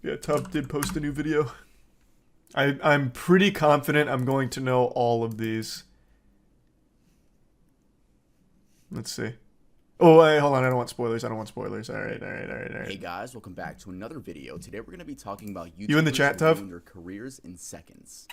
Yeah, Tub did post a new video. I'm pretty confident I'm going to know all of these. Let's see. Oh, wait, hold on. I don't want spoilers. All right. Hey guys, welcome back to another video. Today we're going to be talking about YouTubers You in the chat, Tub? ruining their careers in seconds.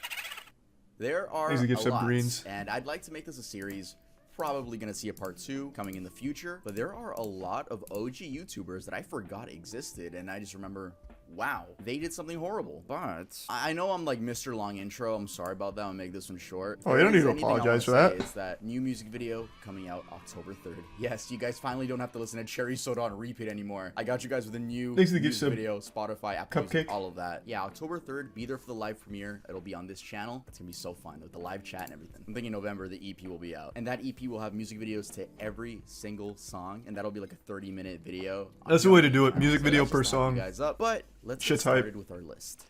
There are Thanks to give a some lot, greens. and I'd like to make this a series. Probably going to see a part 2 coming in the future, but there are a lot of OG YouTubers that I forgot existed, and I just remember, wow, they did something horrible. But I know I'm like Mr. Long Intro. I'm sorry about that. I'll make this one short. Oh, you don't need to apologize for that. Is that new music video coming out October 3rd. Yes, you guys finally don't have to listen to Cherry Soda on repeat anymore. I got you guys with a new music video, Spotify, Apple Music, all of that. Yeah, October 3rd, be there for the live premiere. It'll be on this channel. It's gonna be so fun with the live chat and everything. I'm thinking November the EP will be out, and that EP will have music videos to every single song, and that'll be like a 30-minute video. That's the way to do it. Music video per song. You guys up, but let's get started with our list.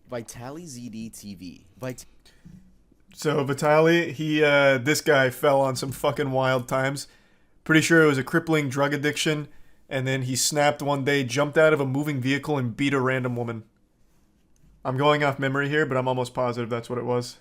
VitaliZD TV. So Vitali, this guy fell on some fucking wild times. Pretty sure it was a crippling drug addiction, and then he snapped one day, jumped out of a moving vehicle, and beat a random woman. I'm going off memory here, but I'm almost positive that's what it was.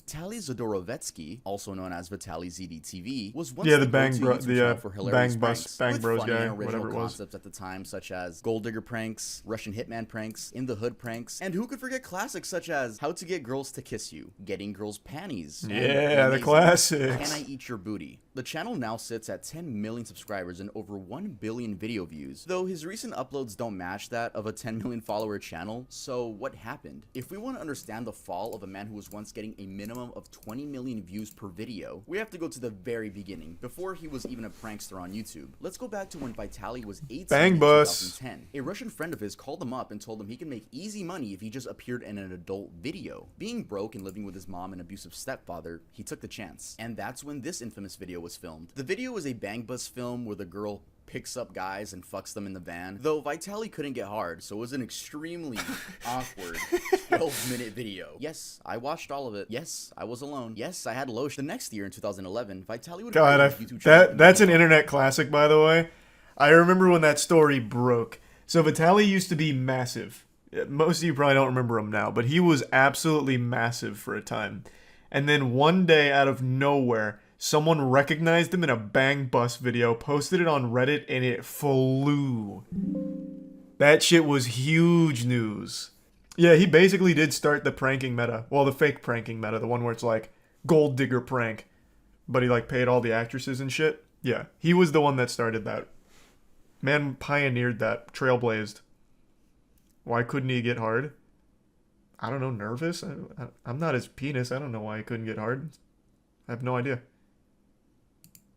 Vitaly Zodorovetsky, also known as VitaliZD TV, was once the the Bang pranks Bros with guy, and original whatever it was. concepts at the time, such as gold digger pranks, Russian hitman pranks, in the hood pranks, and who could forget classics such as how to get girls to kiss you, getting girls panties, yeah, the classics. Can I eat your booty? The channel now sits at 10 million subscribers and over 1 billion video views, though his recent uploads don't match that of a 10 million follower channel. So what happened? If we want to understand the fall of a man who was once getting a minimum of 20 million views per video, we have to go to the very beginning, before he was even a prankster on YouTube. Let's go back to when Vitaly was 18 in 2010. A Russian friend of his called him up and told him he could make easy money if he just appeared in an adult video. Being broke and living with his mom and abusive stepfather, he took the chance. And that's when this infamous video was filmed. The video was a bang bus film where the girl picks up guys and fucks them in the van, though Vitaly couldn't get hard, so it was an extremely awkward 12-minute video. Yes, I watched all of it. Yes, I was alone. Yes, I had lotion. The next year in 2011, Vitaly would that's an internet classic, by the way. I remember when that story broke. So Vitaly used to be massive. Most of you probably don't remember him now, but he was absolutely massive for a time. And then one day, out of nowhere, someone recognized him in a Bang Bus video, posted it on Reddit, and it flew. That shit was huge news. Yeah, he basically did start the pranking meta. Well, the fake pranking meta, the one where it's like gold digger prank, but he like paid all the actresses and shit. Yeah, he was the one that started that. Man pioneered that, trailblazed. Why couldn't he get hard? I don't know, nervous? I'm not his penis. I don't know why he couldn't get hard. I have no idea.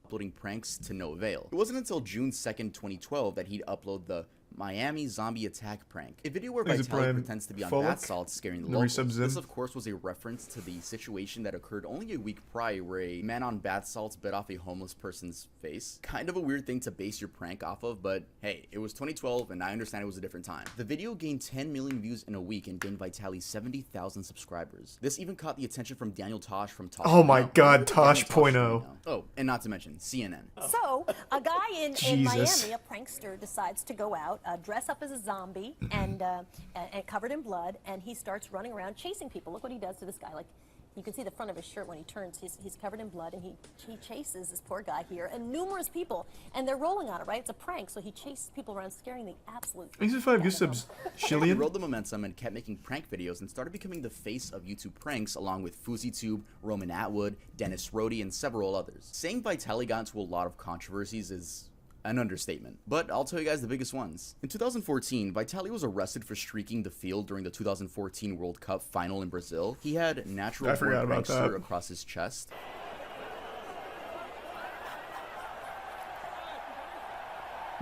Uploading pranks to no avail. It wasn't until June 2nd, 2012 that he'd upload the Miami zombie attack prank, a video where Vitaly pretends to be on bath salts scaring the locals. This of course was a reference to the situation that occurred only a week prior where a man on bath salts bit off a homeless person's face. Kind of a weird thing to base your prank off of, but hey, it was 2012 and I understand it was a different time. The video gained 10 million views in a week and gained Vitaly 70,000 subscribers. This even caught the attention from Daniel Tosh from Tosh. Oh my god, Tosh.0. Oh, and not to mention CNN. So, a guy in Miami, a prankster, decides to go out, dress up as a zombie and covered in blood, and he starts running around chasing people. Look what he does to this guy. Like, you can see the front of his shirt when he turns. He's covered in blood, and he chases this poor guy here and numerous people, and they're rolling on it, right? It's a prank, so he chases people around, scaring the absolute. These are 5 good subs. He rode the momentum and kept making prank videos and started becoming the face of YouTube pranks, along with FouseyTube, Roman Atwood, Dennis Rohde, and several others. Saying Vitaly got into a lot of controversies is an understatement, but I'll tell you guys the biggest ones. In 2014, Vitaly was arrested for streaking the field during the 2014 World Cup final in Brazil. He had natural born prankster across his chest.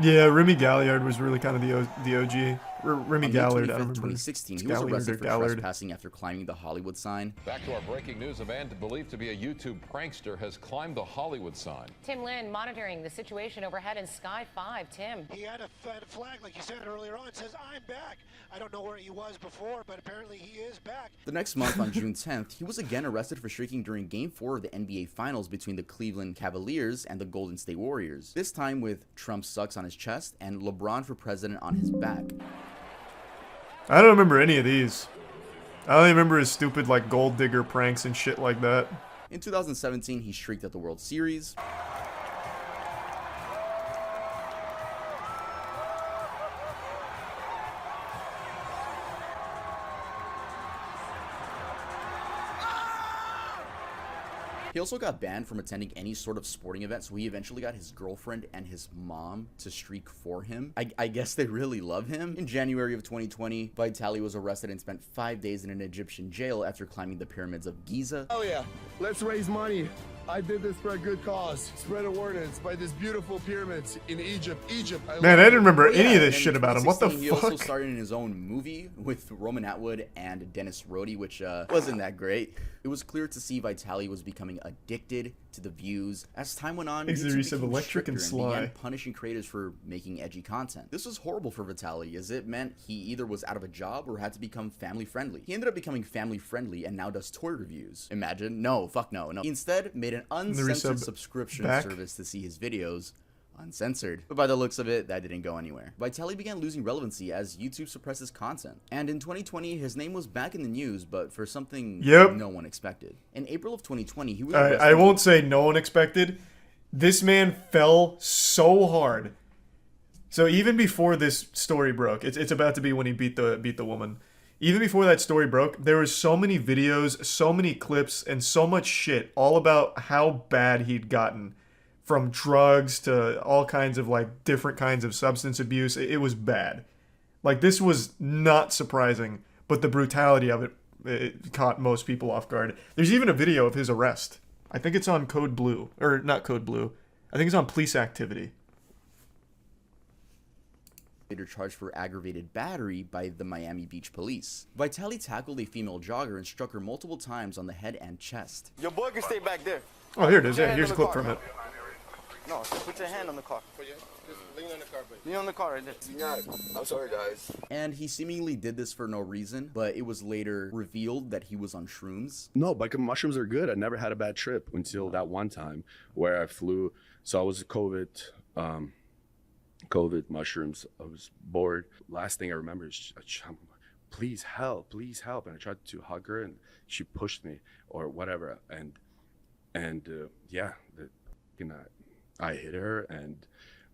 Yeah, Remy Galliard was really kind of the OG. Remy On May Gallard, 25th, I don't remember. 2016, he was Gallard arrested or for Gallard. trespassing after climbing the Hollywood sign. Back to our breaking news. A man believed to be a YouTube prankster has climbed the Hollywood sign. Tim Lynn monitoring the situation overhead in Sky 5. Tim. He had a flag, like you said earlier on, says, "I'm back." I don't know where he was before, but apparently he is back. The next month, on June 10th, he was again arrested for streaking during Game 4 of the NBA Finals between the Cleveland Cavaliers and the Golden State Warriors. This time with Trump sucks on his chest and LeBron for president on his back. I don't remember any of these. I only remember his stupid, like, gold digger pranks and shit like that. In 2017, he streaked at the World Series. He also got banned from attending any sort of sporting event, so he eventually got his girlfriend and his mom to streak for him. I guess they really love him. In January of 2020, Vitaly was arrested and spent 5 days in an Egyptian jail after climbing the pyramids of Giza. Oh yeah, let's raise money. I did this for a good cause. Spread awareness by this beautiful pyramids in Egypt. Man, I didn't remember Oh, yeah, any of this and shit in about him. What the 2016, He also fuck? starred in his own movie with Roman Atwood and Dennis Rhodey, which wasn't that great. It was clear to see Vitaly was becoming addicted to the views. As time went on, Makes the YouTube use of became electric and stricter began sly. punishing creators for making edgy content. This was horrible for Vitaly, as it meant he either was out of a job or had to become family friendly. He ended up becoming family friendly and now does toy reviews. Imagine? No, fuck no. He instead made an uncensored subscription back. service to see his videos uncensored. But by the looks of it, that didn't go anywhere. Vitaly began losing relevancy as YouTube suppressed his content. And in 2020, his name was back in the news, but for something no one expected. In April of 2020, he was arrested. I won't say no one expected. This man fell so hard. So even before this story broke, it's about to be when he beat the woman. Even before that story broke, there was so many videos, so many clips, and so much shit all about how bad he'd gotten. From drugs to all kinds of, like, different kinds of substance abuse. It was bad. Like, this was not surprising, but the brutality of it caught most people off guard. There's even a video of his arrest. I think it's on Code Blue. Or, not Code Blue. I think it's on Police Activity. Later charged for aggravated battery by the Miami Beach police. Vitaly tackled a female jogger and struck her multiple times on the head and chest. Your boy can stay back there. Oh, here it is. Yeah, here's a clip from it. No, put your hand on the car. Just lean on the car, please. Lean on the car right there. Yeah, I'm sorry, guys. And he seemingly did this for no reason, but it was later revealed that he was on shrooms. No, but mushrooms are good. I never had a bad trip until that one time where I flew. So I was COVID mushrooms. I was bored. Last thing I remember is, please help. And I tried to hug her and she pushed me or whatever. I hit her and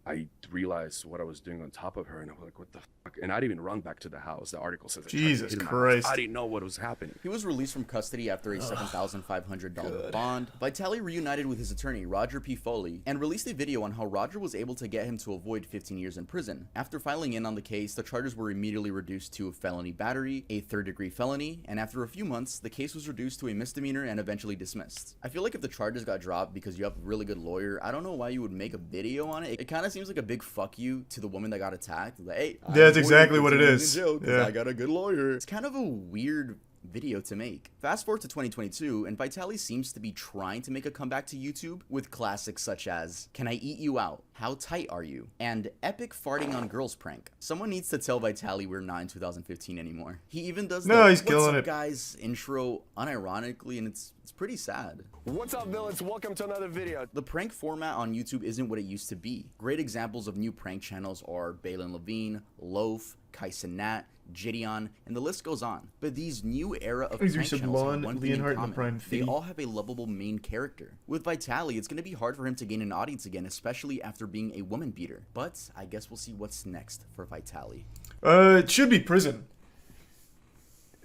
I realized what I was doing on top of her, and I was like, what the fuck? And I didn't even run back to the house. The article says, Jesus Christ. I didn't know what was happening. He was released from custody after a $7,500 bond. Vitaly reunited with his attorney, Roger P. Foley, and released a video on how Roger was able to get him to avoid 15 years in prison. After filing in on the case, the charges were immediately reduced to felony battery, a third-degree felony, and after a few months, the case was reduced to a misdemeanor and eventually dismissed. I feel like if the charges got dropped because you have a really good lawyer, I don't know why you would make a video on it. It kind of seems like a big fuck you to the woman that got attacked. Like, hey, yeah, that's exactly what it is. Yeah. I got a good lawyer. It's kind of a weird video to make. Fast forward to 2022, and Vitaly seems to be trying to make a comeback to YouTube with classics such as Can I Eat You Out? How Tight Are You? And Epic Farting on Girls prank. Someone needs to tell Vitaly we're not in 2015 anymore. He even does the he's killing What's up, it. guys intro unironically, and it's pretty sad. What's up, villains? Welcome to another video. The prank format on YouTube isn't what it used to be. Great examples of new prank channels are Balin Levine, Loaf, Kaisenat, Gideon, and the list goes on. But these new era of prank channels have one thing in common. They all have a lovable main character. With Vitaly, it's going to be hard for him to gain an audience again, especially after being a woman beater. But I guess we'll see what's next for Vitaly. It should be prison.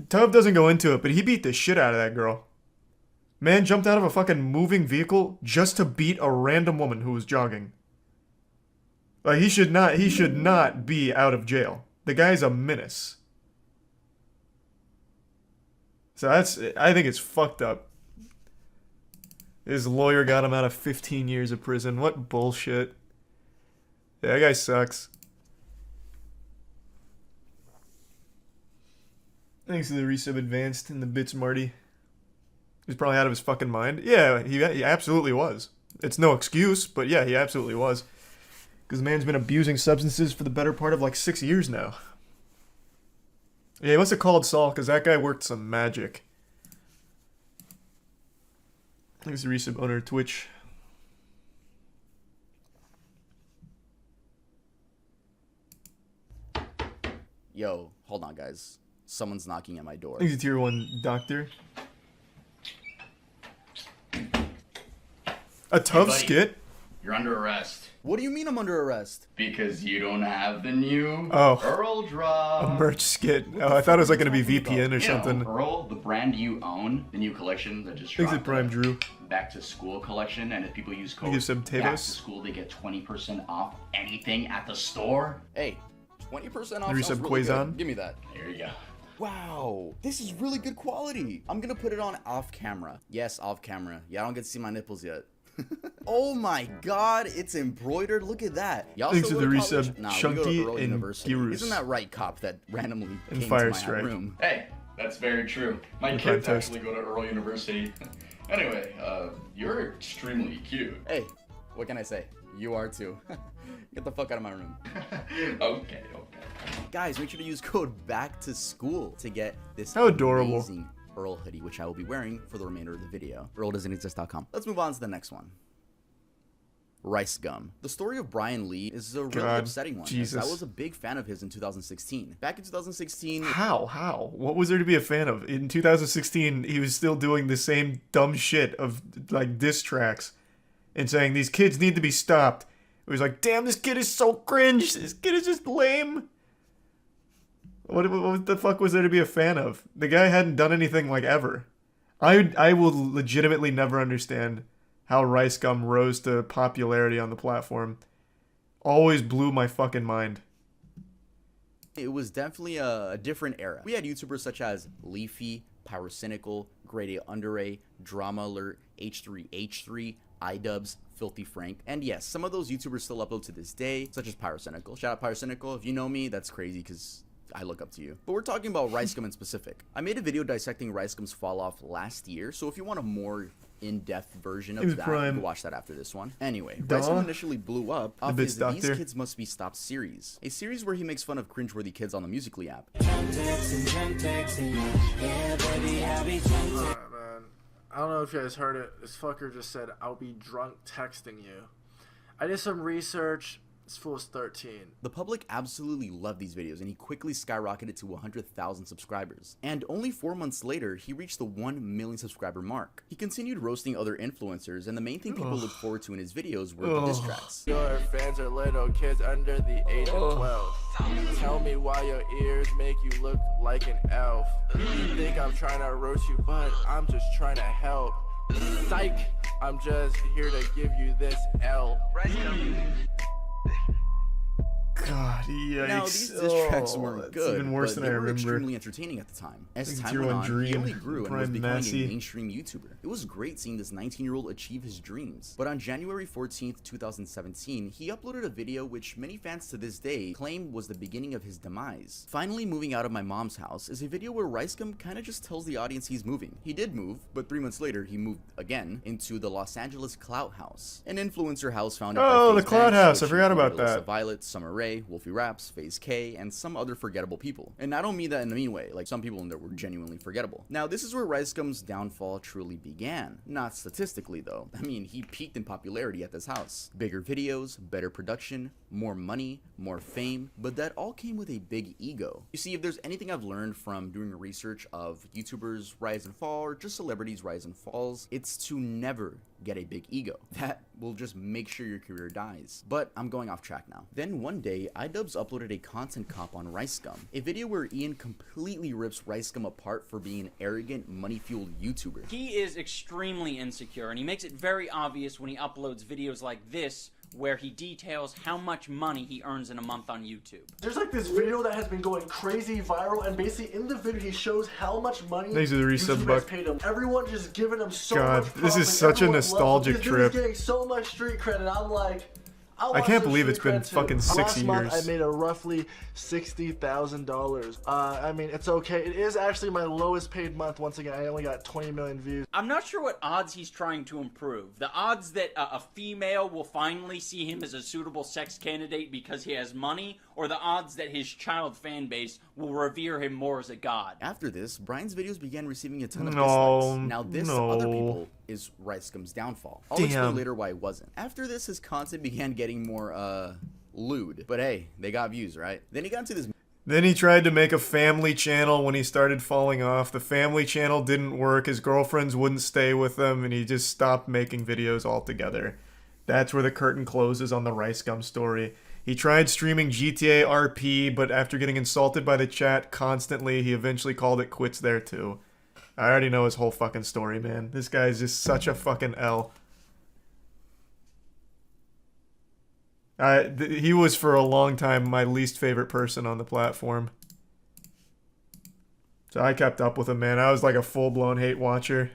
Tub doesn't go into it, but he beat the shit out of that girl. Man jumped out of a fucking moving vehicle just to beat a random woman who was jogging. Like, he should not be out of jail. The guy's a menace. So I think it's fucked up. His lawyer got him out of 15 years of prison. What bullshit. Yeah, that guy sucks. Thanks to the resub advanced in the bits, Marty. He's probably out of his fucking mind. Yeah, he absolutely was. It's no excuse, but yeah, he absolutely was. Because the man's been abusing substances for the better part of like 6 years now. Yeah, he must have called Saul, because that guy worked some magic. Thanks to resub owner Twitch. Yo, hold on, guys. Someone's knocking at my door. Thanks to tier 1 doctor. A tough skit? You're under arrest. What do you mean I'm under arrest? Because you don't have the new Oh, Earl drop. a merch skit. Oh, I thought it was like going to be VPN or something. Earl, the brand you own, the new collection that just Thanks dropped. to Prime Drew. Back to school collection, and if people use code Give some back to Tavos. school, they get 20% off anything at the store. Hey, 20% off Resub sounds really Quazon. good. Give me that. Here you go. Wow, this is really good quality. I'm gonna put it on off camera. Yes, off camera. Yeah, I don't get to see my nipples yet. Oh my god, it's embroidered. Look at that. Y'all Thanks still to go the to college? resub Nah, we go Chunky to Earl and University. Girus. Isn't that right, cop that randomly And came Fire to my Strike. room? Hey, that's very true. My Your kids contest. actually go to Earl University. Anyway, you're extremely cute. Hey, what can I say? You are too. Get the fuck out of my room. Okay. Guys, make sure to use code back to school to get this How adorable. amazing Earl hoodie, which I will be wearing for the remainder of the video. EarlDoesn'tExist.com. Let's move on to the next one. Rice gum. The story of Brian Lee is a really upsetting one. Jesus. I was a big fan of his in 2016. Back in 2016... How? What was there to be a fan of? In 2016, he was still doing the same dumb shit of, like, diss tracks. And saying, these kids need to be stopped. It was like, damn, this kid is so cringe. This kid is just lame. What the fuck was there to be a fan of? The guy hadn't done anything, like, ever. I will legitimately never understand how Rice Gum rose to popularity on the platform. Always blew my fucking mind. It was definitely a different era. We had YouTubers such as Leafy, Pyrocynical, Grade A Under A, Drama Alert, H3H3, iDubbbz, Filthy Frank, and yes, some of those YouTubers still upload to this day, such as Pyrocynical. Shout out Pyrocynical. If you know me, that's crazy because I look up to you. But we're talking about Rice Gum in specific. I made a video dissecting Rice Gum's fall off last year, so if you want a more in-depth version of that, you can watch that after this one. Anyway, Rice Gum initially blew up off his These Kids Must Be Stopped series, a series where he makes fun of cringeworthy kids on the Musical.ly app. I don't know if you guys heard it. This fucker just said, I'll be drunk texting you. I did some research. This fool is 13. The public absolutely loved these videos, and he quickly skyrocketed to 100,000 subscribers. And only 4 months later, he reached the 1 million subscriber mark. He continued roasting other influencers, and the main thing people looked forward to in his videos were the diss tracks. Your fans are little kids under the age of 12. Tell me why your ears make you look like an elf. You think I'm trying to roast you, but I'm just trying to help. Psych! I'm just here to give you this L. God, yikes. Now, these diss tracks weren't good, even worse but than they I were remember. extremely entertaining at the time. As time Tier went 1 on, he Dream, only grew and was Prime becoming Massey. a mainstream YouTuber. It was great seeing this 19-year-old achieve his dreams. But on January 14th, 2017, he uploaded a video which many fans to this day claim was the beginning of his demise. Finally Moving Out of My Mom's House is a video where Rice Gum kinda just tells the audience he's moving. He did move, but 3 months later he moved again into the Los Angeles Clout House, an influencer house founded by Oh, the FaZe Clout Banks, House. I which forgot about included Alyssa that. Violet, Summer Rae, Wolfie Raps, FaZe K, and some other forgettable people. And I don't mean that in a mean way, like some people in there were genuinely forgettable. Now, this is where Rice Gum's downfall truly began. Not statistically, though. I mean, he peaked in popularity at this house. Bigger videos, better production, more money, more fame, but that all came with a big ego. You see, if there's anything I've learned from doing research of YouTubers' rise and fall, or just celebrities' rise and falls, it's to never get a big ego. That will just make sure your career dies. But I'm going off track now. Then one day, iDubbbz uploaded a content cop on Rice Gum, a video where Ian completely rips Rice Gum apart for being an arrogant, money-fueled YouTuber. He is extremely insecure, and he makes it very obvious when he uploads videos like this, where he details how much money he earns in a month on YouTube. There's like this video that has been going crazy viral, and basically in the video he shows how much money Thanks to the resub YouTube has buck. paid him. Everyone just giving him so God, much this is profit, such a everyone loves him. nostalgic This dude is trip. getting so much street credit. I'm like, I can't believe it's been fucking 6 Last month I years. made a roughly $60,000. I mean, it's okay. It is actually my lowest paid month. Once again, I only got 20 million views. I'm not sure what odds he's trying to improve. The odds that a female will finally see him as a suitable sex candidate because he has money, or the odds that his child fan base will revere him more as a god. After this, Brian's videos began receiving a ton of No, dislikes. Now this, other people, is Ricegum's downfall. I'll explain later why it wasn't. After this, his content began getting more, lewd. But hey, they got views, right? Then he got into this... Then he tried to make a family channel when he started falling off. The family channel didn't work. His girlfriends wouldn't stay with him, and he just stopped making videos altogether. That's where the curtain closes on the Ricegum story. He tried streaming GTA RP, but after getting insulted by the chat constantly, he eventually called it quits there too. I already know his whole fucking story, man. This guy's just such a fucking L. He was for a long time my least favorite person on the platform. So I kept up with him, man. I was like a full-blown hate watcher.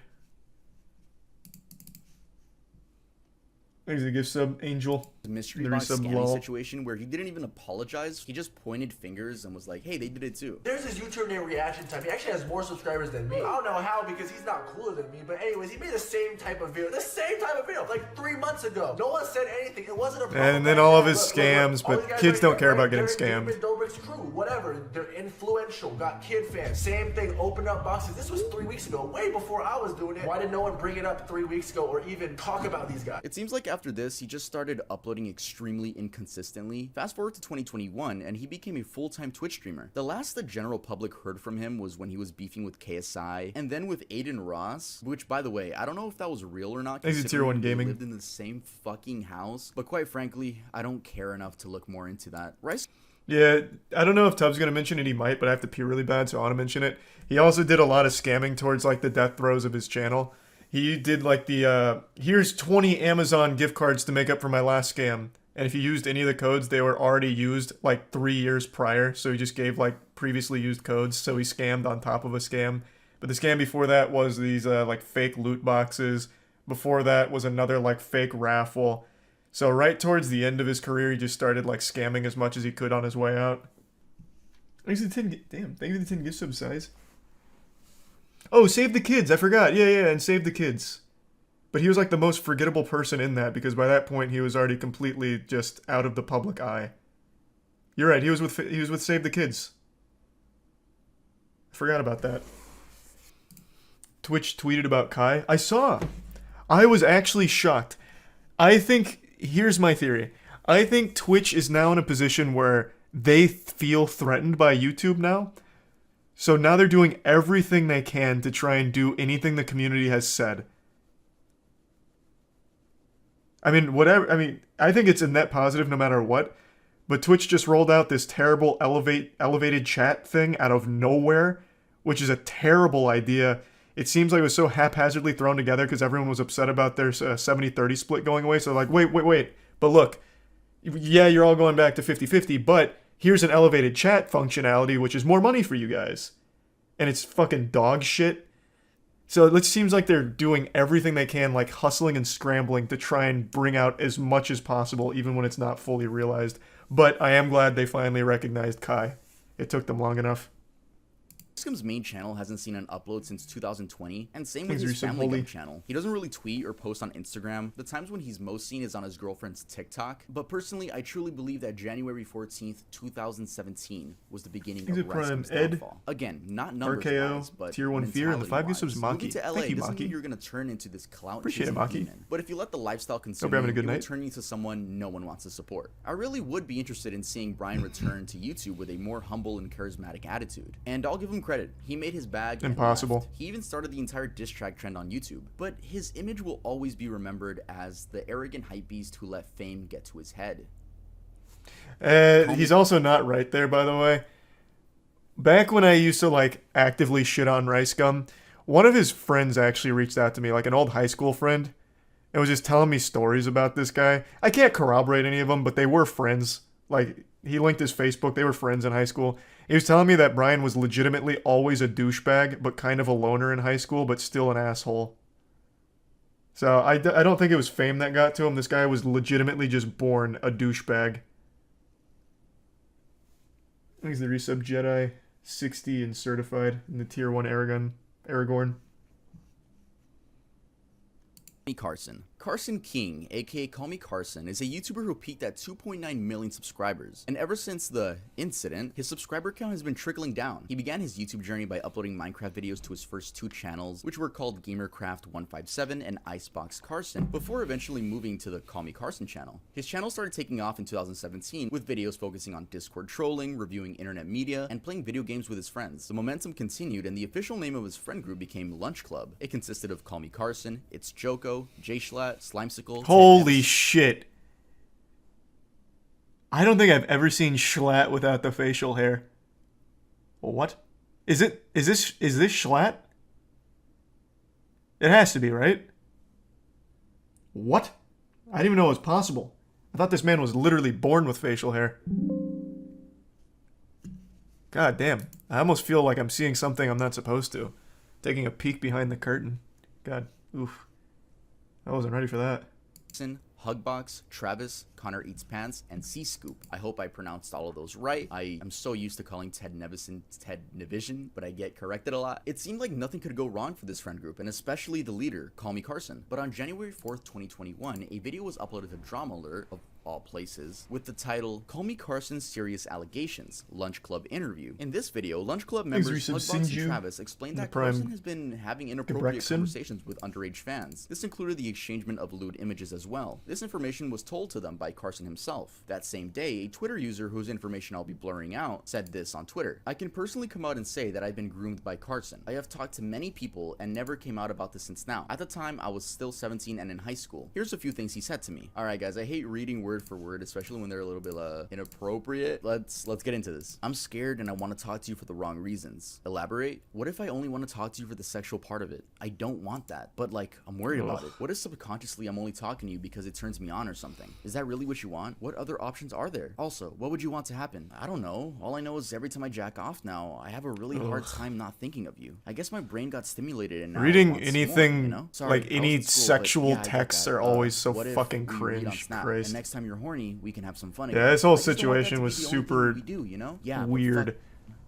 Thanks for the gift sub, Angel. mystery box scanning situation where he didn't even apologize. He just pointed fingers and was like, hey, they did it too. There's this YouTube named Reaction Time. He actually has more subscribers than me. I don't know how because he's not cooler than me. But anyways, he made the same type of video. Like 3 months ago. No one said anything. It wasn't a problem. And then all of his scams, but kids don't care about getting scammed. Whatever. They're influential. Got kid fans. Same thing. Open up boxes. This was 3 weeks ago. Way before I was doing it. Why did no one bring it up 3 weeks ago or even talk about these guys? It seems like after this, he just started uploading extremely inconsistently. Fast forward to 2021, and he became a full-time Twitch streamer. The last the general public heard from him was when he was beefing with KSI, and then with Aiden Ross, which, by the way, I don't know if that was real or not. He's a tier 1 gaming. Lived in the same fucking house, but quite frankly, I don't care enough to look more into that. Rice. Yeah, I don't know if Tubbs gonna mention it. He might, but I have to pee really bad, so I want to mention it. He also did a lot of scamming towards like the death throes of his channel. He did like the here's 20 Amazon gift cards to make up for my last scam. And if you used any of the codes, they were already used like 3 years prior. So he just gave like previously used codes. So he scammed on top of a scam. But the scam before that was these like fake loot boxes. Before that was another like fake raffle. So right towards the end of his career, he just started like scamming as much as he could on his way out. Thanks for the 10, damn, thank you for the 10 gift sub size. Oh, Save the Kids, I forgot. Yeah, and Save the Kids. But he was like the most forgettable person in that because by that point he was already completely just out of the public eye. You're right, he was with Save the Kids. I forgot about that. Twitch tweeted about Kai. I saw. I was actually shocked. I think, here's my theory. I think Twitch is now in a position where they feel threatened by YouTube now. So now they're doing everything they can to try and do anything the community has said. I mean, whatever. I mean, I think it's a net positive no matter what. But Twitch just rolled out this terrible elevated chat thing out of nowhere, which is a terrible idea. It seems like it was so haphazardly thrown together because everyone was upset about their 70-30 split going away. So like, wait. But look, yeah, you're all going back to 50-50, but here's an elevated chat functionality, which is more money for you guys. And it's fucking dog shit. So it seems like they're doing everything they can, like hustling and scrambling to try and bring out as much as possible, even when it's not fully realized. But I am glad they finally recognized Kai. It took them long enough. Scum's main channel hasn't seen an upload since 2020, and same with his Family Guy channel. He doesn't really tweet or post on Instagram. The times when he's most seen is on his girlfriend's TikTok. But personally, I truly believe that January 14th, 2017 was the beginning of Scum's downfall. Again, not numbers-wise, but tier 1 fear, and the 5 gift subs Maki. Moving to LA doesn't mean you're gonna turn into this clout-chasing demon. But if you let the lifestyle consume you, it will turn you into someone no one wants to support. I really would be interested in seeing Brian return to YouTube with a more humble and charismatic attitude. And I'll give him credit. He made his bag. Impossible. And left. He even started the entire diss track trend on YouTube. But his image will always be remembered as the arrogant hypebeast who let fame get to his head. He's also not right there, by the way. Back when I used to like actively shit on Ricegum, one of his friends actually reached out to me, like an old high school friend, and was just telling me stories about this guy. I can't corroborate any of them, but they were friends. Like, he linked his Facebook. They were friends in high school. He was telling me that Brian was legitimately always a douchebag, but kind of a loner in high school, but still an asshole. So I don't think it was fame that got to him. This guy was legitimately just born a douchebag. Thanks to the resub Jedi 60 and certified in the tier 1 Aragorn. Carson. Carson King, aka Call Me Carson, is a YouTuber who peaked at 2.9 million subscribers, and ever since the incident, his subscriber count has been trickling down. He began his YouTube journey by uploading Minecraft videos to his first 2 channels, which were called GamerCraft157 and Icebox Carson, before eventually moving to the Call Me Carson channel. His channel started taking off in 2017, with videos focusing on Discord trolling, reviewing internet media, and playing video games with his friends. The momentum continued, and the official name of his friend group became Lunch Club. It consisted of Call Me Carson, It's Joko, Jay Schlatt, Slimesicle. Holy shit. I don't think I've ever seen Schlatt without the facial hair. What? Is this Schlatt? It has to be, right? What? I didn't even know it was possible. I thought this man was literally born with facial hair. God damn. I almost feel like I'm seeing something I'm not supposed to. Taking a peek behind the curtain. God. Oof. I wasn't ready for that. Hugbox, Travis, Connor Eats Pants, and C-Scoop. I hope I pronounced all of those right. I am so used to calling Ted Nevison Ted Nevision, but I get corrected a lot. It seemed like nothing could go wrong for this friend group, and especially the leader, Call Me Carson. But on January 4th, 2021, a video was uploaded to Drama Alert, of all places, with the title, Call Me Carson's Serious Allegations, Lunch Club Interview. In this video, Lunch Club members Hugbox and Travis explained that Carson has been having inappropriate conversations with underage fans. This included the exchangement of lewd images as well. This information was told to them by Carson himself. That same day, a Twitter user whose information I'll be blurring out said this on Twitter. I can personally come out and say that I've been groomed by Carson. I have talked to many people and never came out about this since now. At the time, I was still 17 and in high school. Here's a few things he said to me. Alright guys, I hate reading word for word, especially when they're a little bit inappropriate. Let's get into this. I'm scared and I want to talk to you for the wrong reasons. Elaborate? What if I only want to talk to you for the sexual part of it? I don't want that, but like, I'm worried about it. What if subconsciously I'm only talking to you because it turns me on or something? Is that really what you want? What other options are there? Also, what would you want to happen? I don't know. All I know is every time I jack off now, I have a really hard time not thinking of you. I guess my brain got stimulated and now reading it anything more, you know? Sorry, like any sexual texts are always so what if fucking we read on cringe. Snap, Christ. and next time you're horny, we can have some fun. Yeah, this whole I just don't want that to situation be was the only thing super we do, you know? Yeah, weird.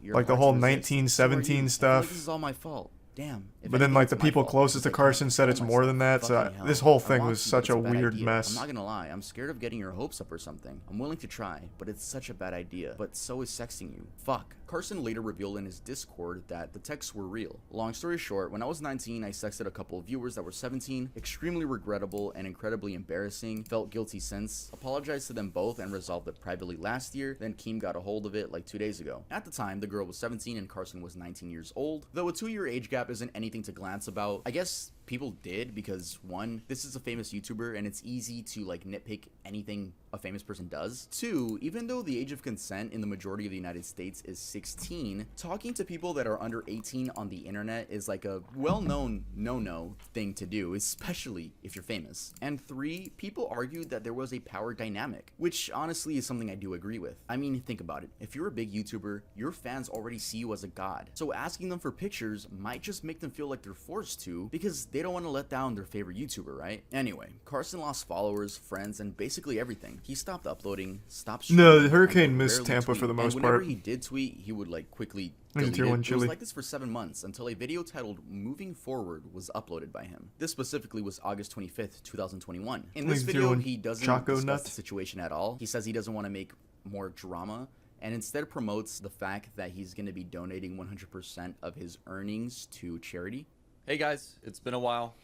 You're Like the hard whole to resist. 1917 I feel stuff. like this is all my fault. Damn. But then like the people closest to Carson said it's more than that, so this whole thing was such a weird mess. I'm not gonna lie, I'm scared of getting your hopes up or something. I'm willing to try, but it's such a bad idea. But so is sexting you. Fuck. Carson later revealed in his Discord that the texts were real. Long story short, when I was 19, I sexted a couple of viewers that were 17. Extremely regrettable and incredibly embarrassing. Felt guilty since. Apologized to them both and resolved it privately last year. Then Keem got a hold of it like 2 days ago. At the time, the girl was 17 and Carson was 19 years old. Though a 2-year age gap isn't anything to glance about, I guess people did because 1, this is a famous YouTuber and it's easy to like nitpick anything a famous person does. 2, even though the age of consent in the majority of the United States is 16, talking to people that are under 18 on the internet is like a well-known no-no thing to do, especially if you're famous. And 3, people argued that there was a power dynamic, which honestly is something I do agree with. I mean, think about it. If you're a big YouTuber, your fans already see you as a god. So asking them for pictures might just make them feel like they're forced to because they don't want to let down their favorite YouTuber, right? Anyway, Carson lost followers, friends, and basically everything. He stopped uploading, stopped streaming. No, the Hurricane missed Tampa for the most whenever part. he did tweet, he would like quickly There's a delete tier it. 1 It was chili. like this for 7 months until a video titled Moving Forward was uploaded by him. This specifically was August 25th, 2021. In this There's a tier video, 1 he doesn't Choco discuss Nut. the situation at all. He says he doesn't want to make more drama and instead promotes the fact that he's going to be donating 100% of his earnings to charity. Hey guys, it's been a while.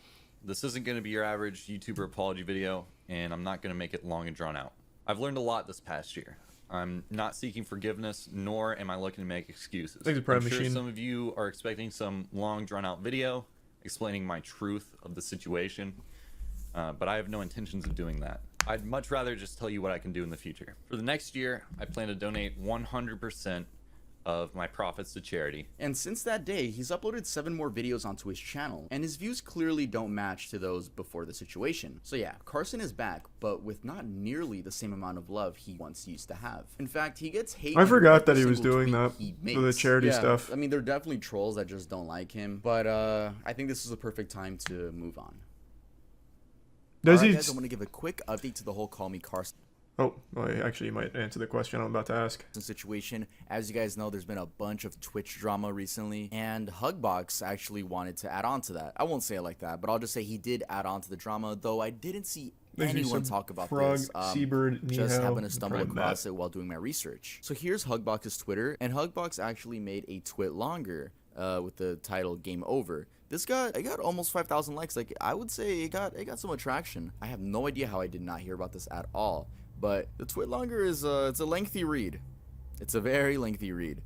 This isn't going to be your average YouTuber apology video, and I'm not going to make it long and drawn out. I've learned a lot this past year. I'm not seeking forgiveness, nor am I looking to make excuses. Thanks, Prime I'm sure Machine. some of you are expecting some long drawn out video explaining my truth of the situation, but I have no intentions of doing that. I'd much rather just tell you what I can do in the future. For the next year, I plan to donate 100% of my profits to charity. And since that day, he's uploaded 7 more videos onto his channel, and his views clearly don't match to those before the situation. So yeah, Carson is back, but with not nearly the same amount of love he once used to have. In fact, he gets hate. I forgot that every he was single doing tweet that he for the makes. charity Yeah, stuff. I mean, there are definitely trolls that just don't like him, but I think this is a perfect time to move on. Does Alright, he? guys, I want to give a quick update to the whole Call Me Carson Oh, well, actually, you might answer the question I'm about to ask. situation. As you guys know, there's been a bunch of Twitch drama recently, and Hugbox actually wanted to add on to that. I won't say it like that, but I'll just say he did add on to the drama, though I didn't see anyone talk about this. Seabird, Just Nihao, happened to stumble Prime across Matt. it while doing my research. So here's Hugbox's Twitter, and Hugbox actually made a twit longer with the title Game Over. This got almost 5,000 likes. Like, I would say it got some attraction. I have no idea how I did not hear about this at all. But the twit longer is it's a lengthy read. It's a very lengthy read.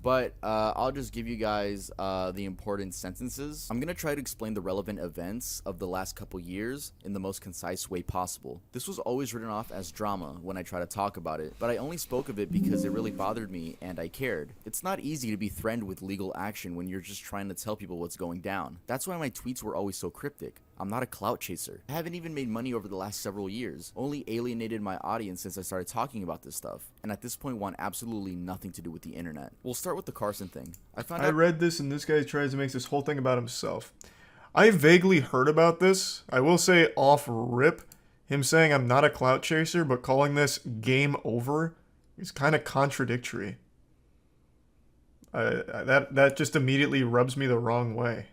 But I'll just give you guys the important sentences. I'm gonna try to explain the relevant events of the last couple years in the most concise way possible. This was always written off as drama when I try to talk about it, but I only spoke of it because it really bothered me and I cared. It's not easy to be threatened with legal action when you're just trying to tell people what's going down. That's why my tweets were always so cryptic. I'm not a clout chaser. I haven't even made money over the last several years, only alienated my audience since I started talking about this stuff, and at this point want absolutely nothing to do with the internet. We'll start with the Carson thing. I read this, and this guy tries to make this whole thing about himself. I vaguely heard about this. I will say off rip, him saying I'm not a clout chaser, but calling this game over is kind of contradictory. That just immediately rubs me the wrong way.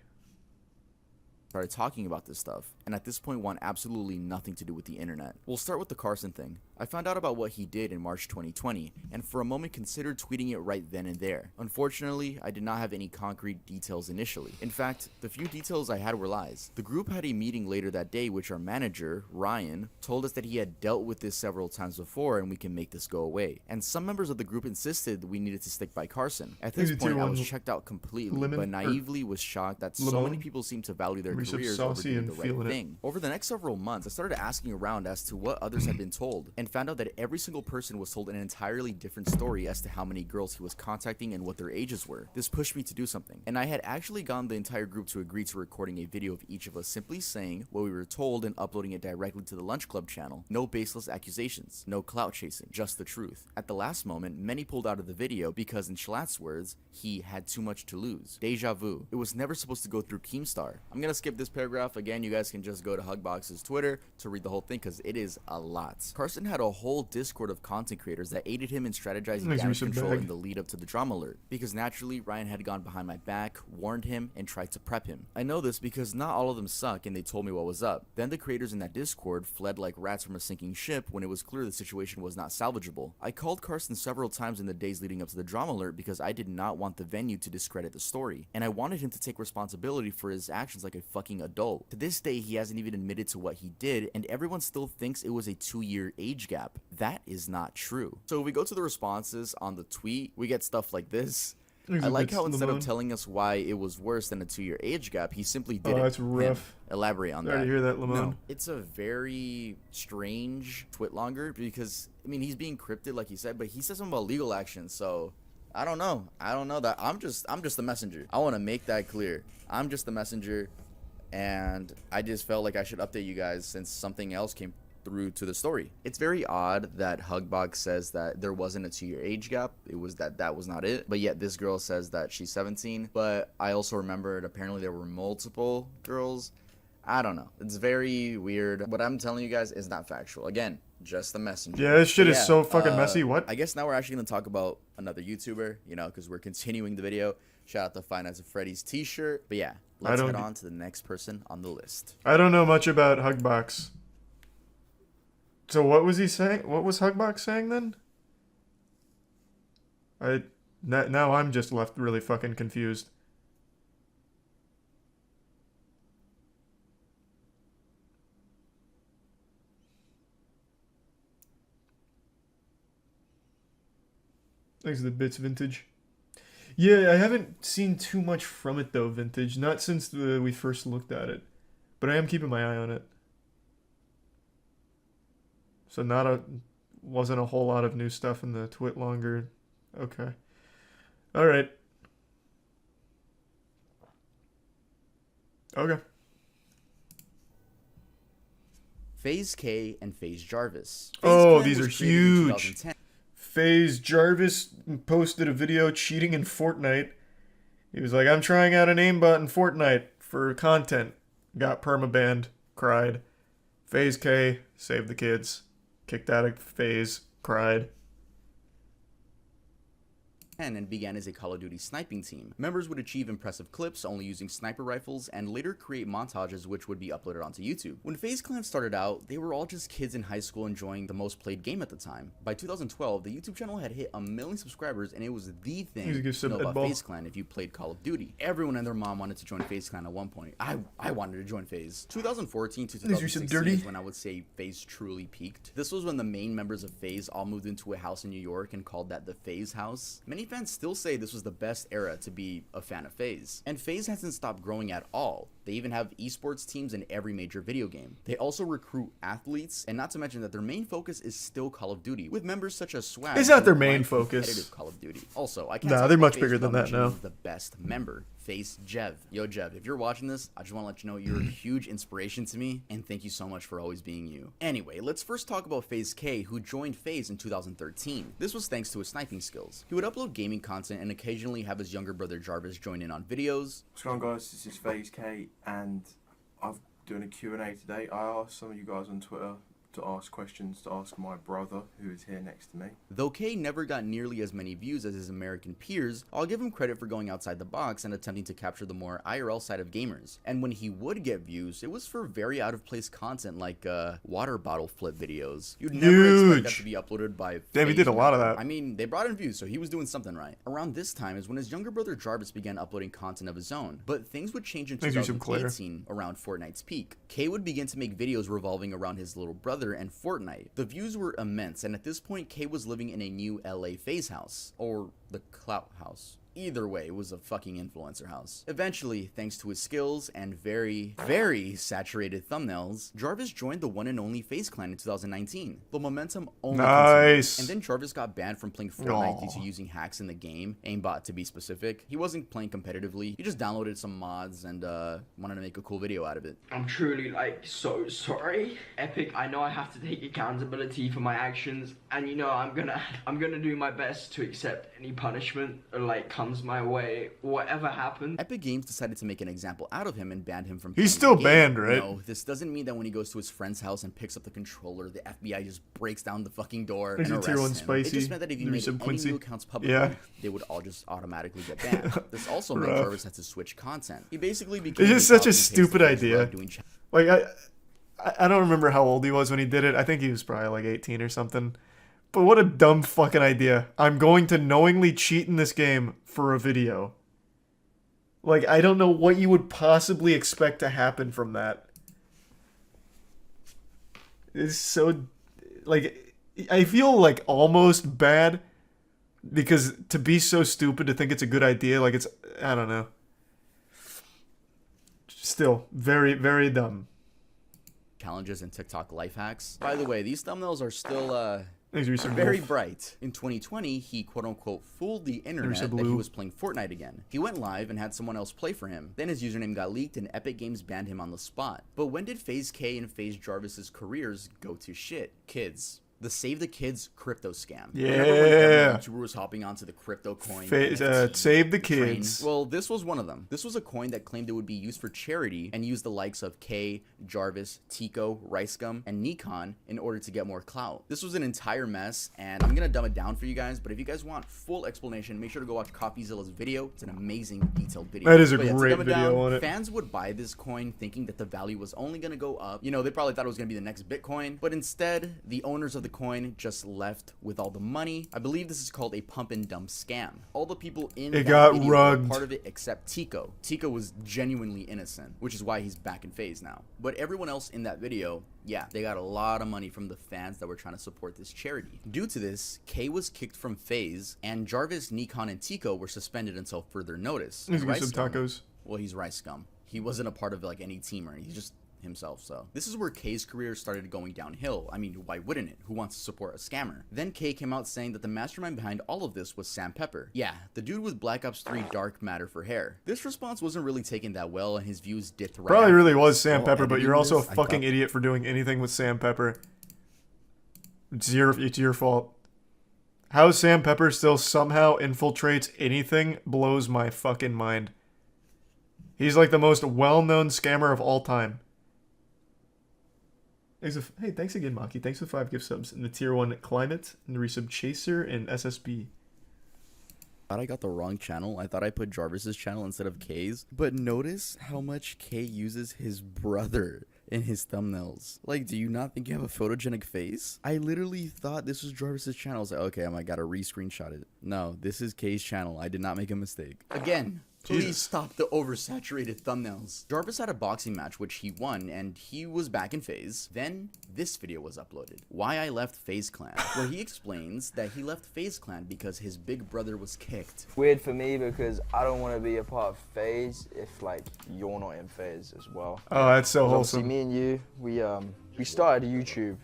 Started talking about this stuff, and at this point want absolutely nothing to do with the internet. We'll start with the Carson thing. I found out about what he did in March 2020, and for a moment considered tweeting it right then and there. Unfortunately, I did not have any concrete details initially. In fact, the few details I had were lies. The group had a meeting later that day, which our manager, Ryan, told us that he had dealt with this several times before and we can make this go away. And some members of the group insisted we needed to stick by Carson. At this point, I was checked out completely, but naively was shocked that so many people seemed to value their careers over doing the right thing. Over the next several months, I started asking around as to what others had been told, and found out that every single person was told an entirely different story as to how many girls he was contacting and what their ages were. This pushed me to do something, and I had actually gotten the entire group to agree to recording a video of each of us simply saying what we were told and uploading it directly to the Lunch Club channel. No baseless accusations, no clout chasing, just the truth. At the last moment, many pulled out of the video because, in Schlatt's words, he had too much to lose. Deja vu. It was never supposed to go through Keemstar. I'm gonna skip this paragraph. Again, you guys can just go to Hugbox's Twitter to read the whole thing because it is a lot. Carson had a whole Discord of content creators that aided him in strategizing damage control in the lead up to the drama alert, because naturally Ryan had gone behind my back, warned him, and tried to prep him. I know this because not all of them suck and they told me what was up. Then the creators in that Discord fled like rats from a sinking ship when it was clear the situation was not salvageable. I called Carson several times in the days leading up to the drama alert because I did not want the venue to discredit the story, and I wanted him to take responsibility for his actions like a fucking adult. To this day, he hasn't even admitted to what he did, and everyone still thinks it was a 2-year age gap. That is not true. So if we go to the responses on the tweet, we get stuff like this. I like how instead of telling us why it was worse than a 2-year age gap, he simply didn't. Oh, that's rough. Elaborate on that. Sorry to hear that, Lamone. No, it's a very strange twit longer because, I mean, he's being cryptic like he said, but he said something about legal action, so I don't know. I don't know that. I'm just the messenger. I want to make that clear. I'm just the messenger, and I just felt like I should update you guys since something else came through to the story. It's very odd that Hugbox says that there wasn't a 2-year age gap. It was that was not it. But yet this girl says that she's 17. But I also remembered apparently there were multiple girls. I don't know. It's very weird. What I'm telling you guys is not factual. Again, just the messenger. Yeah, this shit is so fucking messy. What? I guess now we're actually going to talk about another YouTuber, you know, because we're continuing the video. Shout out to Five Nights at Freddy's t-shirt. But yeah, let's head on to the next person on the list. I don't know much about Hugbox. So what was he saying? What was Hugbox saying then? Now I'm just left really fucking confused. Thanks to the bits, Vintage. Yeah, I haven't seen too much from it though, Vintage. Not since we first looked at it, but I am keeping my eye on it. So wasn't a whole lot of new stuff in the twit longer. Okay. All right. Okay. FaZe K and FaZe Jarvis. Oh, these are huge. FaZe Jarvis posted a video cheating in Fortnite. He was like, I'm trying out an aimbot in Fortnite for content. Got permabanned. Cried. FaZe K saved the kids. Kicked out of FaZe. Cried. And began as a Call of Duty sniping team. Members would achieve impressive clips only using sniper rifles and later create montages which would be uploaded onto YouTube. When FaZe Clan started out, they were all just kids in high school enjoying the most played game at the time. By 2012, the YouTube channel had hit 1 million subscribers and it was the thing to know about FaZe Clan if you played Call of Duty. Everyone and their mom wanted to join FaZe Clan at one point. I wanted to join FaZe. 2014 to 2016 is when I would say FaZe truly peaked. This was when the main members of FaZe all moved into a house in New York and called that the FaZe house. Many fans still say this was the best era to be a fan of FaZe. And FaZe hasn't stopped growing at all. They even have esports teams in every major video game. They also recruit athletes, and not to mention that their main focus is still Call of Duty, with members such as Swag. It's not their main focus. Call of Duty. Also, I can't Nah, they're much bigger than that now. The best member, FaZe Jev. Yo, Jev, if you're watching this, I just want to let you know you're a huge inspiration to me, and thank you so much for always being you. Anyway, let's first talk about FaZe K, who joined FaZe in 2013. This was thanks to his sniping skills. He would upload gaming content and occasionally have his younger brother Jarvis join in on videos. What's going on, guys? This is FaZe K, and I'm doing a Q&A today. I asked some of you guys on Twitter to ask questions to ask my brother, who is here next to me. Though K never got nearly as many views as his American peers, I'll give him credit for going outside the box and attempting to capture the more IRL side of gamers. And when he would get views, it was for very out of place content like water bottle flip videos. You'd never expect that to be uploaded by Damn, he did a lot of that. I mean, they brought in views, so he was doing something right. Around this time is when his younger brother Jarvis began uploading content of his own, but things would change in 2018 around Fortnite's peak. K would begin to make videos revolving around his little brother and Fortnite. The views were immense, and at this point, K was living in a new LA FaZe house, or the Clout house. Either way, it was a fucking influencer house. Eventually, thanks to his skills and very, very saturated thumbnails, Jarvis joined the one and only FaZe Clan in 2019. The momentum only continued. And then Jarvis got banned from playing Fortnite due to using hacks in the game, aimbot to be specific. He wasn't playing competitively, he just downloaded some mods and wanted to make a cool video out of it. I'm truly so sorry. Epic, I know I have to take accountability for my actions, and you know I'm gonna do my best to accept any punishment or comes my way, whatever happens. Epic Games decided to make an example out of him and banned him from He's still banned, right? No, this doesn't mean that when he goes to his friend's house and picks up the controller, the FBI just breaks down the fucking door and arrests him. Spicy. It just meant that if he made any new accounts publicly, they would all just automatically get banned. This also meant Jarvis had to switch content. He basically became It's just such a stupid idea. Like, I don't remember how old he was when he did it. I think he was probably like 18 or something. But what a dumb fucking idea. I'm going to knowingly cheat in this game for a video. Like, I don't know what you would possibly expect to happen from that. It's so... Like, I feel like almost bad. Because to be so stupid to think it's a good idea, like it's... I don't know. Still, very, very dumb. Challenges and TikTok life hacks. By the way, these thumbnails are still, Mr. very Wolf. bright. In 2020, he quote-unquote fooled the internet that he was playing Fortnite again. He went live and had someone else play for him. Then his username got leaked and Epic Games banned him on the spot. But when did FaZe K and FaZe Jarvis's careers go to shit? Kids. The Save the Kids crypto scam. Yeah. Remember when every YouTuber was hopping onto the crypto coin? Save the Kids. Well, this was one of them. This was a coin that claimed it would be used for charity and used the likes of K, Jarvis, Tico, Ricegum, and Nikon in order to get more clout. This was an entire mess, and I'm gonna dumb it down for you guys, but if you guys want full explanation, make sure to go watch CoffeeZilla's video. It's an amazing, detailed video. That is a great video on it. Fans would buy this coin thinking that the value was only gonna go up. You know, they probably thought it was gonna be the next Bitcoin, but instead, the owners of the coin just left with all the money. I believe this is called a pump and dump scam. All the people in that video were part of it except Tico. Tico was genuinely innocent, which is why he's back in FaZe now. But everyone else in that video, yeah, they got a lot of money from the fans that were trying to support this charity. Due to this, K was kicked from FaZe, and Jarvis, Nikon, and Tico were suspended until further notice. He's got some tacos. Well, he's Ricegum. He wasn't a part of any team or anything. He's just himself. So this is where K's career started going downhill. I mean, why wouldn't it? Who wants to support a scammer? Then K came out saying that the mastermind behind all of this was Sam Pepper. Yeah, the dude with Black Ops 3 dark matter for hair. This response wasn't really taken that well, and his views dipped right Probably after. really was Sam Pepper, but you're also a fucking idiot for doing anything with Sam Pepper. It's your fault. How Sam Pepper still somehow infiltrates anything blows my fucking mind. He's like the most well-known scammer of all time. Hey, thanks again, Maki. Thanks for the 5 gift subs. And the tier 1 Climate, and the resub Chaser, and SSB. Thought I got the wrong channel. I thought I put Jarvis's channel instead of K's. But notice how much K uses his brother in his thumbnails. Like, do you not think you have a photogenic face? I literally thought this was Jarvis's channel. I was like, okay, I gotta re-screenshot it. No, this is K's channel. I did not make a mistake. Again, please stop the oversaturated thumbnails. Jarvis had a boxing match which he won, and he was back in FaZe. Then this video was uploaded. Why I left FaZe Clan, where he explains that he left FaZe Clan because his big brother was kicked. Weird for me because I don't want to be a part of FaZe if like you're not in FaZe as well. Oh, that's so wholesome. Me and you, we started YouTube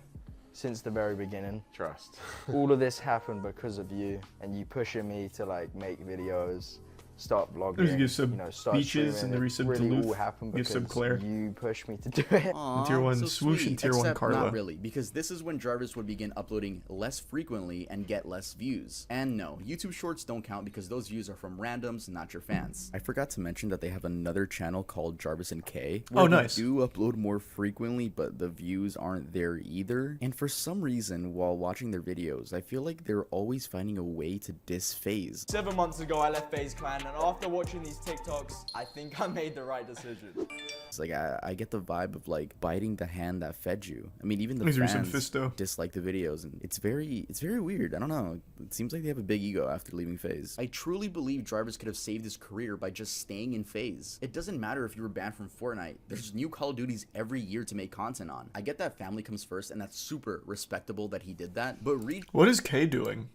since the very beginning. Trust. All of this happened because of you and you pushing me to like make videos, start vlogging, There's a gift sub start Beaches and the resub really Duluth. all happened Gift because sub Claire. you pushed me to do it. Aww, tier 1 so Swoosh sweet. and tier 1 Except Carla. Not really, because this is when Jarvis would begin uploading less frequently and get less views. And no, YouTube Shorts don't count because those views are from randoms, not your fans. I forgot to mention that they have another channel called Jarvis and K. Oh, nice. They do upload more frequently, but the views aren't there either. And for some reason, while watching their videos, I feel like they're always finding a way to diss FaZe. 7 months ago, I left FaZe Clan, and after watching these TikToks, I think I made the right decision. It's like I get the vibe of like biting the hand that fed you. I mean, even the These are some fans Fisto. dislike the videos, and it's very weird. I don't know. It seems like they have a big ego after leaving FaZe. I truly believe Jarvis could have saved his career by just staying in FaZe. It doesn't matter if you were banned from Fortnite. There's new Call of Duties every year to make content on. I get that family comes first, and that's super respectable that he did that. But what is K doing?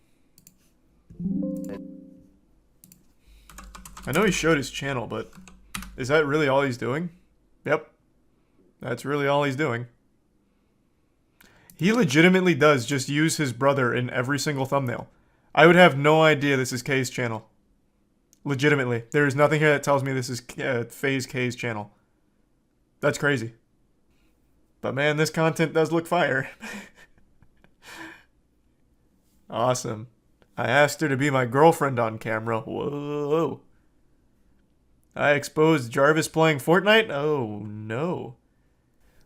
I know he showed his channel, but is that really all he's doing? Yep. That's really all he's doing. He legitimately does just use his brother in every single thumbnail. I would have no idea this is K's channel. Legitimately. There is nothing here that tells me this is FaZe K's channel. That's crazy. But man, this content does look fire. Awesome. I asked her to be my girlfriend on camera. Whoa. I exposed Jarvis playing Fortnite? Oh, no.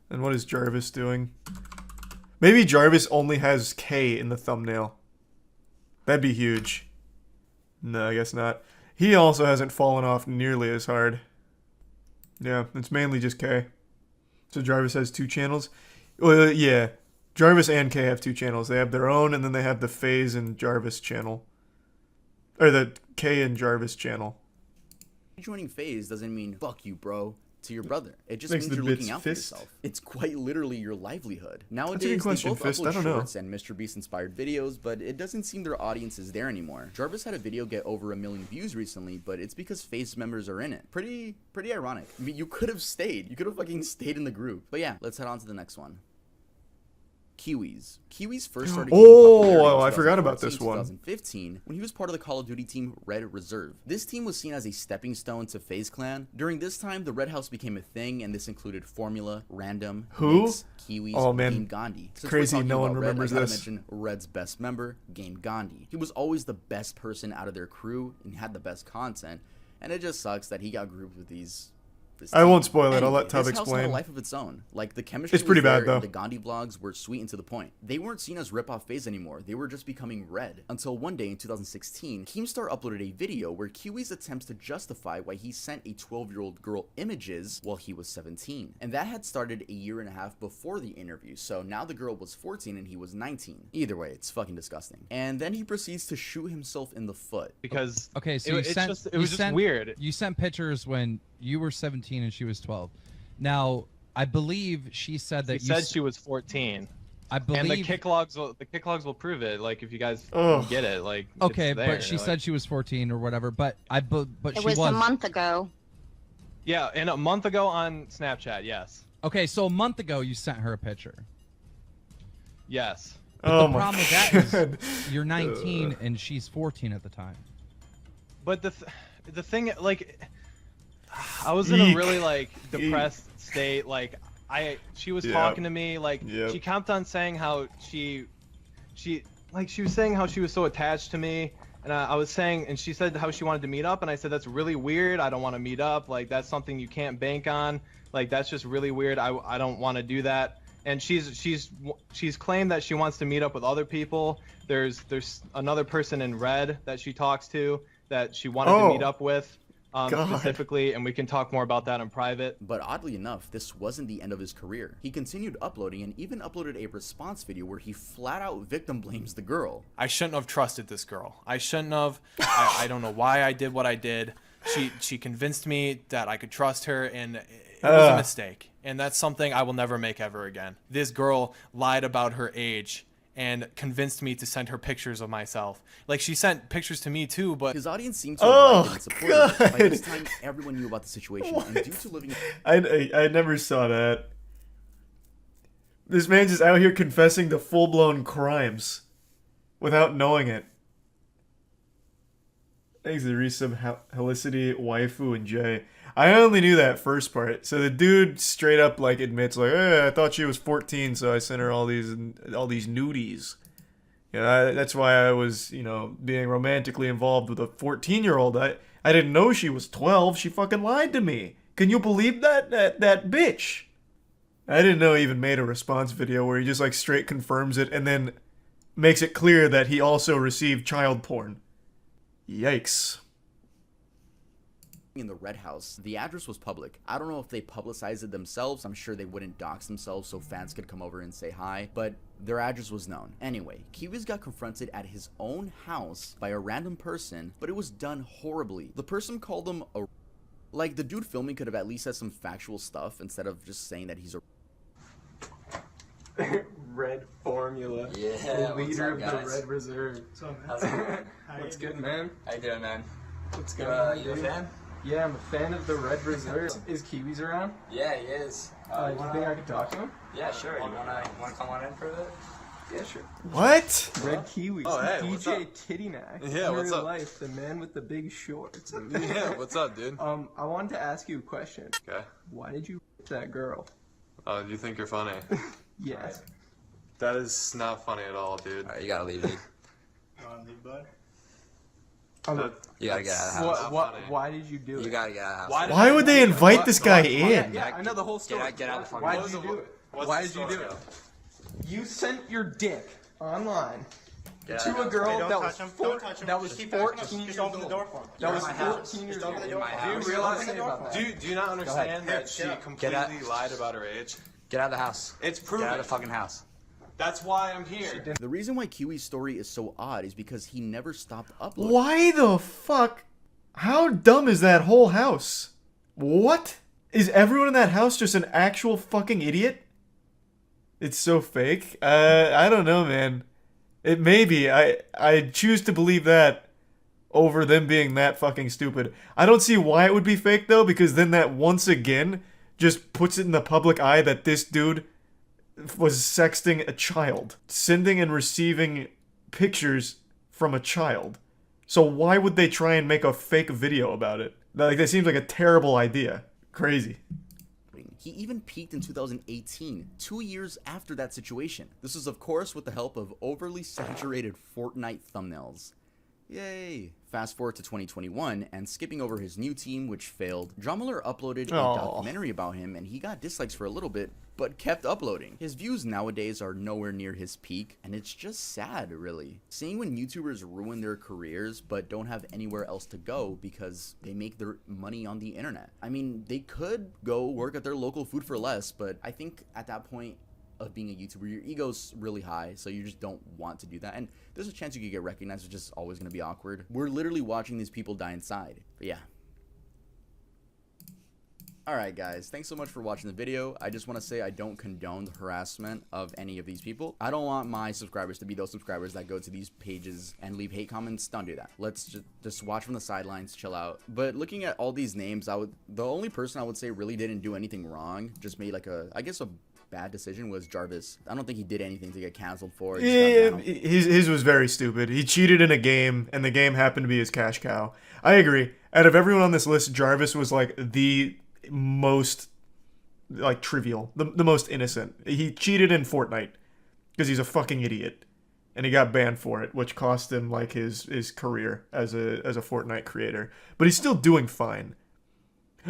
And what is Jarvis doing? Maybe Jarvis only has K in the thumbnail. That'd be huge. No, I guess not. He also hasn't fallen off nearly as hard. Yeah, it's mainly just K. So Jarvis has 2 channels? Well, yeah. Jarvis and K have 2 channels. They have their own, and then they have the FaZe and Jarvis channel. Or the K and Jarvis channel. Joining FaZe doesn't mean fuck you, bro, to your brother. It just Thanks means to you're the looking bits out for Fist. yourself. It's quite literally your livelihood. That's a Nowadays, good question, they both Fist. I upload don't know. shorts and Mr. Beast inspired videos, but it doesn't seem their audience is there anymore. Jarvis had a video get over 1 million views recently, but it's because FaZe members are in it. Pretty ironic. I mean, you could have stayed. You could have fucking stayed in the group. But yeah, let's head on to the next one. Kiwis. Kiwis first started getting popularity in I forgot about this one. 2015, when he was part of the Call of Duty team Red Reserve. This team was seen as a stepping stone to FaZe Clan. During this time, the Red House became a thing, and this included Formula, Random, Mix, Kiwis, Game Gandhi. Since crazy, we're talking no one about Red, remembers I gotta this. mention Red's best member, Game Gandhi. He was always the best person out of their crew and had the best content, and it just sucks that he got grouped with this I won't spoil it. I'll Anyway, let Tub this house had explain. a life of its own. Like, the chemistry It's pretty was bad, there, though. and the Gandhi vlogs were sweet and to the point. They weren't seen as rip-off FaZe anymore. They were just becoming Red. Until one day in 2016, Keemstar uploaded a video where Kiwi's attempts to justify why he sent a 12-year-old girl images while he was 17. And that had started 1.5 years before the interview, so now the girl was 14 and he was 19. Either way, it's fucking disgusting. And then he proceeds to shoot himself in the foot. Because okay, so it was just weird. You sent pictures when you were 17 and she was 12. Now, I believe she said that She said she was 14. I believe, and the kick logs will prove it. Like, if you guys get it, like, okay, it's there, but she said she was 14 or whatever. But it she was a month ago. Yeah, and a month ago on Snapchat, yes. Okay, so a month ago you sent her a picture. Yes. But the problem with that is you're 19 and she's 14 at the time. But the thing, like, I was in a really like depressed state. Like, she was talking to me. Like, she kept on saying how she was saying how she was so attached to me. And I was saying, and she said how she wanted to meet up, and I said that's really weird. I don't want to meet up. Like, that's something you can't bank on. Like, that's just really weird. I don't want to do that. and she's claimed that she wants to meet up with other people. There's another person in red that she talks to that she wanted to meet up with. Specifically, and we can talk more about that in private. But oddly enough, this wasn't the end of his career. He continued uploading and even uploaded a response video where he flat out victim blames the girl. I shouldn't have trusted this girl. I shouldn't have. I don't know why I did what I did. She convinced me that I could trust her, and it was a mistake. And that's something I will never make ever again. This girl lied about her age and convinced me to send her pictures of myself. Like, she sent pictures to me too, but his audience seemed to have liked and supported him. By this time, everyone knew about the situation, and due to living... I never saw that. This man's just out here confessing to full-blown crimes without knowing it. Thanks to the resub Helicity, Waifu, and Jay. I only knew that first part. So the dude straight up like admits like, hey, I thought she was 14, so I sent her all these nudies. You know, that's why I was, you know, being romantically involved with a 14-year-old. I didn't know she was 12. She fucking lied to me. Can you believe that? That bitch. I didn't know he even made a response video where he just like straight confirms it and then makes it clear that he also received child porn. Yikes. In the red house. The address was public. I don't know if they publicized it themselves. I'm sure they wouldn't dox themselves so fans could come over and say hi, but their address was known. Anyway, Kiwis got confronted at his own house by a random person, but it was done horribly. The person called him a... Like, the dude filming could have at least said some factual stuff instead of just saying that he's a... Red Formula. Yeah, the leader up, of the Red Reserve. What's good, man? How you doing, man? What's going on? You a fan? Yeah, I'm a fan of the Red Reserve. Is Kiwis around? Yeah, he is. Do you think I could talk to him? Yeah, sure. You wanna come on in for a bit? Yeah, sure. What? Red Kiwis. Oh, hey, DJ Tittynack. Yeah, in what's real up? life, the man with the big shorts. Yeah, what's up, dude? I wanted to ask you a question. Okay. Why did you that girl? Oh, do you think you're funny? Yes. That is not funny at all, dude. Alright, you gotta leave, dude. You wanna leave, bud? You gotta get out of the house. Why did you do it? You gotta get out of the house. Why would they invite this guy in? Yeah, I know the whole story. Get out of the fucking Why house. did you do it? Why did you do it? You sent your dick online to a girl that was 14 years old. That was 14 years old. Do you realize about that? Do you not understand that she completely lied about her age? Get out of the house. It's proven. Get out of the fucking house. That's why I'm here. The reason why Kiwi's story is so odd is because he never stopped uploading. Why the fuck? How dumb is that whole house? What? Is everyone in that house just an actual fucking idiot? It's so fake. I don't know, man. It may be. I choose to believe that over them being that fucking stupid. I don't see why it would be fake, though, because then that once again just puts it in the public eye that this dude was sexting a child. Sending and receiving pictures from a child. So why would they try and make a fake video about it? Like, that seems like a terrible idea. Crazy. He even peaked in 2018, 2 years after that situation. This was, of course, with the help of overly saturated Fortnite thumbnails. Yay! Fast forward to 2021, and skipping over his new team, which failed, Drumler uploaded a documentary about him, and he got dislikes for a little bit, but kept uploading. His views nowadays are nowhere near his peak, and it's just sad, really. Seeing when YouTubers ruin their careers, but don't have anywhere else to go because they make their money on the internet. I mean, they could go work at their local Food for Less, but I think at that point of being a YouTuber, your ego's really high, so you just don't want to do that. And there's a chance you could get recognized, which is always going to be awkward. We're literally watching these people die inside. But yeah. Alright guys, thanks so much for watching the video. I just want to say I don't condone the harassment of any of these people. I don't want my subscribers to be those subscribers that go to these pages and leave hate comments. Don't do that. Let's just watch from the sidelines, chill out. But looking at all these names, the only person I would say really didn't do anything wrong, just made like I guess a bad decision, was Jarvis. I don't think he did anything to get canceled for it. Yeah, his was very stupid. He cheated in a game, and the game happened to be his cash cow. I agree. Out of everyone on this list, Jarvis was like the most like trivial, the most innocent. He cheated in Fortnite because he's a fucking idiot, and he got banned for it, which cost him like his career as a Fortnite creator. But he's still doing fine.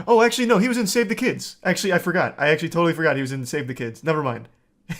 Oh, actually, no, he was in Save the Kids. Actually, I forgot. I actually totally forgot he was in Save the Kids. Never mind.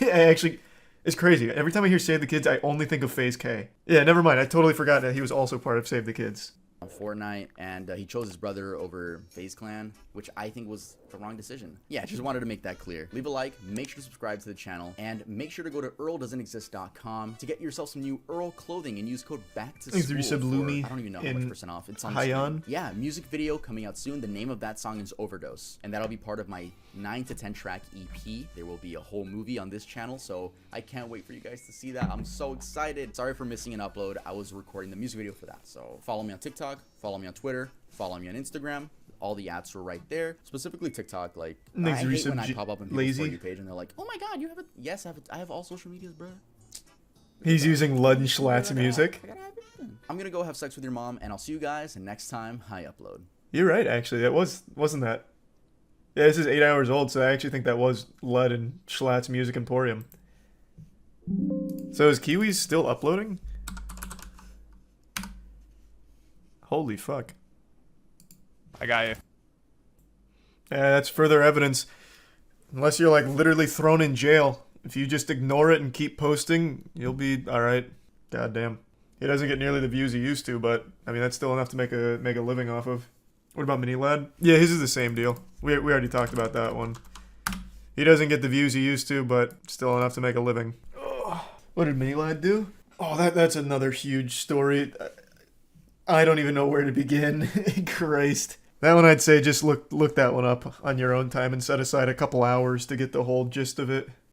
I actually, it's crazy. Every time I hear Save the Kids, I only think of FaZe K. Yeah, never mind. I totally forgot that he was also part of Save the Kids. On Fortnite, and he chose his brother over FaZe Clan, which I think was the wrong decision. Yeah, just wanted to make that clear. Leave a like, make sure to subscribe to the channel, and make sure to go to earldoesn'texist.com to get yourself some new Earl clothing and use code BACKTOSCHOOL for, I don't even know how much percent off. It's on the screen. Yeah, music video coming out soon. The name of that song is Overdose, and that'll be part of my 9 to 10 track EP. There will be a whole movie on this channel, so I can't wait for you guys to see that. I'm so excited. Sorry for missing an upload. I was recording the music video for that. So follow me on TikTok, follow me on Twitter, follow me on Instagram. All the ads were right there. Specifically TikTok. Like, I hate when I pop up on people's For You page and they're like, "Oh my God, you have a..." Yes, I have all social medias, bro. He's using Lud and Schlatt's music. I'm gonna go have sex with your mom, and I'll see you guys next time I upload. You're right, actually. That wasn't that. Yeah, this is 8 hours old, so I actually think that was Lud and Schlatt's Music Emporium. So is Kiwi's still uploading? Holy fuck. I got you. Yeah, that's further evidence. Unless you're like literally thrown in jail. If you just ignore it and keep posting, you'll be alright. Goddamn. He doesn't get nearly the views he used to, but I mean that's still enough to make a living off of. What about Mini Lad? Yeah, his is the same deal. We already talked about that one. He doesn't get the views he used to, but still enough to make a living. Oh, what did Mini Lad do? Oh, that's another huge story. I don't even know where to begin. Christ. That one I'd say just look that one up on your own time and set aside a couple hours to get the whole gist of it.